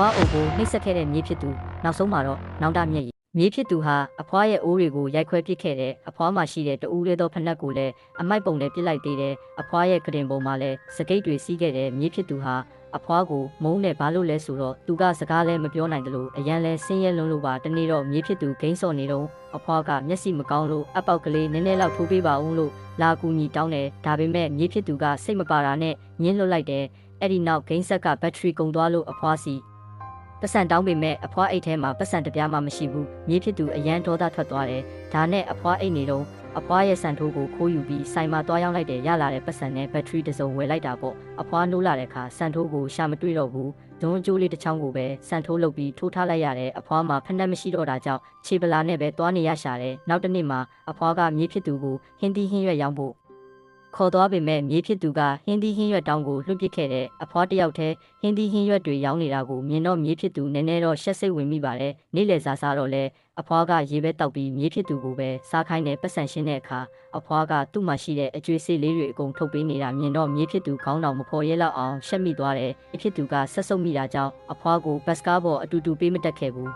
ဝါအိုကိုနှိပ်စက်ခဲ့တဲ့မြေဖြစ်သူနောက်ဆုံးမှာတော့နောင်တမြက်ရည်မြေဖြစ်သူဟာအဖွားရဲ့အိုးတွေကိုရိုက်ခွဲပစ်ခဲ့တဲ့အဖွားမှာရှိတဲ့တူးလေးသောဖက်နှက်ကိုလည်းအမိုက်ပုံနဲ့ပစ်လိုက်သေးတယ်အဖွားရဲ့ကတင်ပုံမှာလည်းစကိတ်တွေစီးခဲ့တဲ့မြေဖြစ်သူဟာအဖွားကိုမုန်းနဲ့ဘာလို့လဲဆိုတော့သူကစကားလည်းမပြောနိုင်တယ်လို့အရန်လဲဆင်းရဲလွန်းလို့ပါတနေ့တော့မြေဖြစ်သူဂိမ်းစော်နေတော့အဖွားကမျက်စိမကောင်းလို့အပေါက်ကလေးနည်းနည်းလောက်ထိုးပေးပါဦးလို့လာကူညီတောင်းတယ်ဒါပေမဲ့မြေဖြစ်သူကစိတ်မပါတာနဲ့ညှင်းလွတ်လိုက်တယ်အဲ့ဒီနောက်ဂိမ်းဆက်ကဘက်ထရီကုန်သွားလို့အဖွားစီပတ်စံတောင်းပေမဲ့အဖွားအိတ်ထဲမှာပတ်စံတပြားမှမရှိဘူးမြေဖြစ်သူအရန်ဒေါသထွက်သွားတယ်ဒါနဲ့အဖွားအိတ်နေတော့အဖွားရဲ့စံထိုးကိုခိုးယူပြီးဆိုင်မှာတွားရောက်လိုက်တယ်ရလာတဲ့ပတ်စံနဲ့ဘက်ထရီတစ်စုံဝယ်လိုက်တာပေါ့အဖွားနိုးလာတဲ့အခါစံထိုးကိုရှာမတွေ့တော့ဘူးဒွန်းကျိုးလေးတစ်ချောင်းကိုပဲစံထိုးလုပ်ပြီးထိုးထားလိုက်ရတယ်အဖွားမှာဖက်နှက်မရှိတော့တာကြောင့်ခြေပလာနဲ့ပဲတွားနေရရှာတယ်နောက်တစ်နေ့မှာအဖွားကမြေဖြစ်သူကိုဟင်းသီးဟင်းရွက်ရောင်းဖို့ခေါ်သွားပေမဲ့မြေဖြစ်သူကဟင်းသီးဟင်းရွက်တောင်းကိုလွှတ်ပစ်ခဲ့တဲ့အဖွားတယောက်တည်းဟင်းသီးဟင်းရွက်တွေရောင်းနေတာကိုမြင်တော့မြေဖြစ်သူနည်းနည်းတော့ရှက်စိတ်ဝင်မိပါတယ်နေ့လယ်စားတော့လဲအဖွားကရေပဲတောက်ပြီးမြေဖြစ်သူကိုပဲစားခိုင်းတဲ့ပတ်စံရှင်းတဲ့အခါအဖွားကသူ့မှာရှိတဲ့အကျွေးစေးလေးတွေအကုန်ထုတ်ပေးနေတာမြင်တော့မြေဖြစ်သူခေါင်းတော်မဖော်ရဲလောက်အောင်ရှက်မိသွားတယ်အဖြစ်သူကဆက်ဆုပ်မိတာကြောင့်အဖွားကိုဘတ်စကားဘော်အတူတူပေးမတက်ခဲ့ဘူး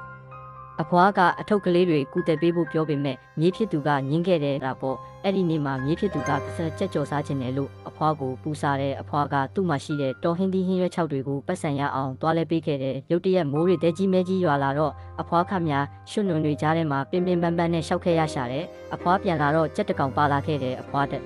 အဖွားကအထုပ်ကလေးတွေကုတယ်ပေးဖို့ပြောပေမဲ့မြေဖြစ်သူကညင်းခဲ့တယ်တာပေါ့အဲ့ဒီနေ့မှာမြေဖြစ်သူကပတ်စံကြက်ကြော်စားခြင်းတယ်လို့အဖွားကိုပူစားတဲ့အဖွားကသူ့မှာရှိတဲ့တော်ဟင်းသီးဟင်းရွက်6တွေကိုပတ်စံရအောင်တွားလဲပေးခဲ့တယ်ရုတ်တရက်မိုးတွေတဲကြီးမဲကြီးရွာလာတော့အဖွားခမများရွှွနွန်တွေကြားထဲမှာပင်ပန်းပန်းနဲ့ရှောက်ခဲ့ရရှာတယ်အဖွားပြန်လာတော့ကြက်တကောင်ပါလာခဲ့တယ်အဖွားတက်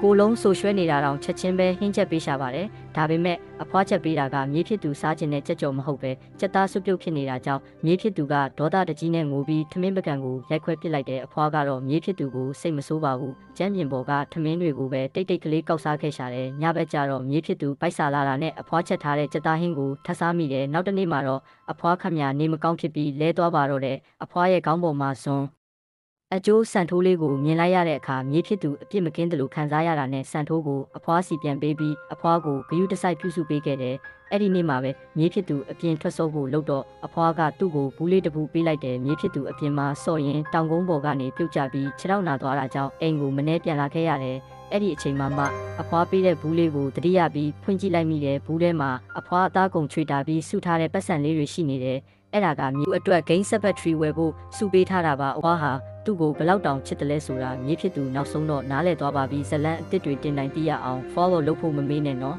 ကိုလုံးဆိုရွှဲနေတာတောင်ချက်ချင်းပဲဟင်းချက်ပေးရှာပါတယ်ဒါပေမဲ့အဖွားချက်ပေးတာကမြေဖြစ်သူစားခြင်းနဲ့ကြက်ကြော်မဟုတ်ပဲကြက်သားစွပ်ပြုတ်ဖြစ်နေတာကြောင့်မြေဖြစ်သူကဒေါသတကြီးနဲ့ငိုပြီးထမင်းပကံကိုရိုက်ခွဲပစ်လိုက်တဲ့အဖွားကတော့မြေဖြစ်သူကိုစိတ်မဆိုးပါဘူးကျမ်းပြင်ပေါ်ကထမင်းတွေကိုပဲတိတ်တိတ်ကလေးကောက်စားခဲ့ရှာတယ်ညဘက်ကျတော့မြေဖြစ်သူပိုက်ဆာလာတာနဲ့အဖွားချက်ထားတဲ့ကြက်သားဟင်းကိုထပ်စားမိတယ်နောက်တစ်နေ့မှာတော့အဖွားခမညာနေမကောင်းဖြစ်ပြီးလဲသွားပါတော့တယ်အဖွားရဲ့ခေါင်းပေါ်မှာဇွန်အကျိုးစံထိုးလေးကိုမြင်လိုက်ရတဲ့အခါမြေဖြစ်သူအပြစ်မကင်းတယ်လို့ခံစားရတာနဲ့စံထိုးကိုအဖွားစီပြန်ပေးပြီးအဖွားကိုဂယုတစိုက်ပြုစုပေးခဲ့တယ်။အဲ့ဒီနေ့မှာပဲမြေဖြစ်သူအပြင်ထွက်စိုးဖို့လုပ်တော့အဖွားကသူ့ကိုဘူးလေးတစ်ဘူးပေးလိုက်တယ်မြေဖြစ်သူအပြင်မှာစော့ရင်တောင်ကုန်းပေါ်ကနေပြုတ်ကျပြီးခြေထောက်နာသွားတာကြောင့်အိမ်ကိုမနှဲပြန်လာခဲ့ရတယ်။အဲ့ဒီအချိန်မှာမှအဖွားပေးတဲ့ဘူးလေးကိုတတိယပြီးဖွင့်ကြည့်လိုက်မိတယ်ဘူးထဲမှာအဖွားအသားကုန်ချွေတာပြီးစုထားတဲ့ပတ်စံလေးတွေရှိနေတယ်။အဲ့ဒါကမြို့အတွက်ဂိမ်းဆက်ဘက်ထရီဝယ်ဖို့စုပေးထားတာပါအဖွားဟာသူ့ကိုဘလောက်တောင်ချစ်တယ်လဲဆိုတာမြေဖြစ်သူနောက်ဆုံးတော့နားလည်သွားပါပြီဇလန်အစ်စ်တွေတင်တိုင်းသိရအောင် follow လုပ်ဖို့မမေ့နဲ့နော်